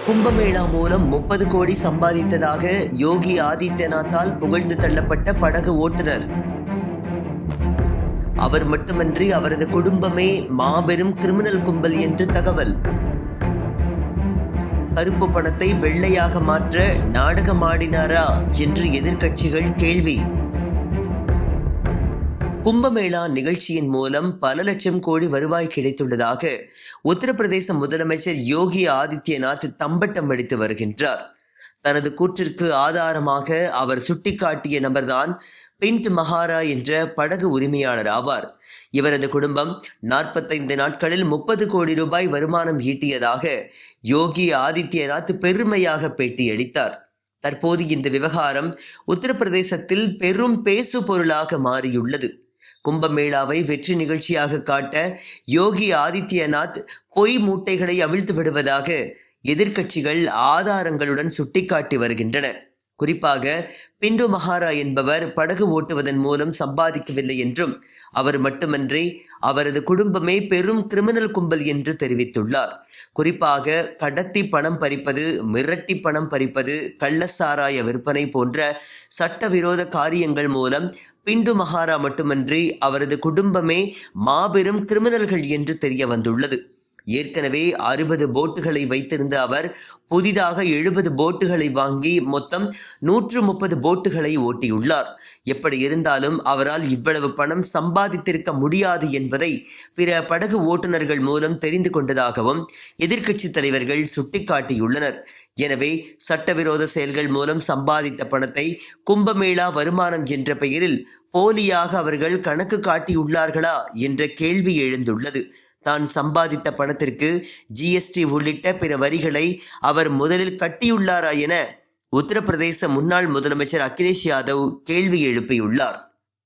கும்பமேளா மூலம் 30 கோடி சம்பாதித்ததாக யோகி ஆதித்யநாத்தால் புகழ்ந்து தள்ளப்பட்ட படகு ஓட்டுநர். அவர் மட்டுமன்றி அவரது குடும்பமே மாபெரும் கிரிமினல் கும்பல் என்று தகவல். கருப்பு பணத்தை வெள்ளையாக மாற்ற நாடகமாடினாரா என்று எதிர்க்கட்சிகள் கேள்வி. கும்பமேளா நிகழ்ச்சியின் மூலம் பல லட்சம் கோடி வருவாய் கிடைத்துள்ளதாக உத்தரப்பிரதேச முதலமைச்சர் யோகி ஆதித்யநாத் தம்பட்டம் அடித்து வருகின்றார். தனது கூற்றிற்கு ஆதாரமாக அவர் சுட்டிக்காட்டிய நபர்தான் பிண்ட் மஹாரா என்ற படகு உரிமையாளர் ஆவார். இவரது குடும்பம் 45 நாட்களில் 30 கோடி ரூபாய் வருமானம் ஈட்டியதாக யோகி ஆதித்யநாத் பெருமையாக பேட்டியளித்தார். தற்போது இந்த விவகாரம் உத்தரப்பிரதேசத்தில் பெரும் பேசு பொருளாக மாறியுள்ளது. கும்பமேளாவை வெற்றி நிகழ்ச்சியாக காட்ட யோகி ஆதித்யநாத் பொய் மூட்டைகளை அவிழ்த்து விடுவதாக எதிர்க்கட்சிகள் ஆதாரங்களுடன் சுட்டிக்காட்டி வருகின்றன. குறிப்பாக பிண்டு மஹாரா என்பவர் படகு ஓட்டுவதன் மூலம் சம்பாதிக்கவில்லை என்றும் அவர் மட்டுமன்றி அவரது குடும்பமே பெரும் கிரிமினல் கும்பல் என்று தெரிவித்துள்ளார். குறிப்பாக கடத்தி பணம் பறிப்பது, மிரட்டி பணம் பறிப்பது, கள்ளசாராய விற்பனை போன்ற சட்டவிரோத காரியங்கள் மூலம் பிண்டு மஹாரா மட்டுமன்றி அவரது குடும்பமே மாபெரும் கிரிமினல்கள் என்று தெரிய வந்துள்ளது. ஏற்கனவே 60 போட்டுகளை வைத்திருந்த அவர் புதிதாக 70 போட்டுகளை வாங்கி மொத்தம் 130 போட்டுகளை ஓட்டியுள்ளார். எப்படி இருந்தாலும் அவரால் இவ்வளவு பணம் சம்பாதித்திருக்க முடியாது என்பதை பிற படகு ஓட்டுநர்கள் மூலம் தெரிந்து கொண்டதாகவும் எதிர்க்கட்சி தலைவர்கள் சுட்டிக்காட்டியுள்ளனர். எனவே சட்டவிரோத செயல்கள் மூலம் சம்பாதித்த பணத்தை கும்பமேளா வருமானம் என்ற பெயரில் போலியாக அவர்கள் கணக்கு காட்டியுள்ளார்களா என்ற கேள்வி எழுந்துள்ளது. தான் சம்பாதித்த பணத்திற்கு GST உள்ளிட்ட பிற வரிகளை அவர் முதலில் கட்டியுள்ளாரா என உத்தரப்பிரதேச முன்னாள் முதலமைச்சர் அகிலேஷ் யாதவ் கேள்வி எழுப்பியுள்ளார்.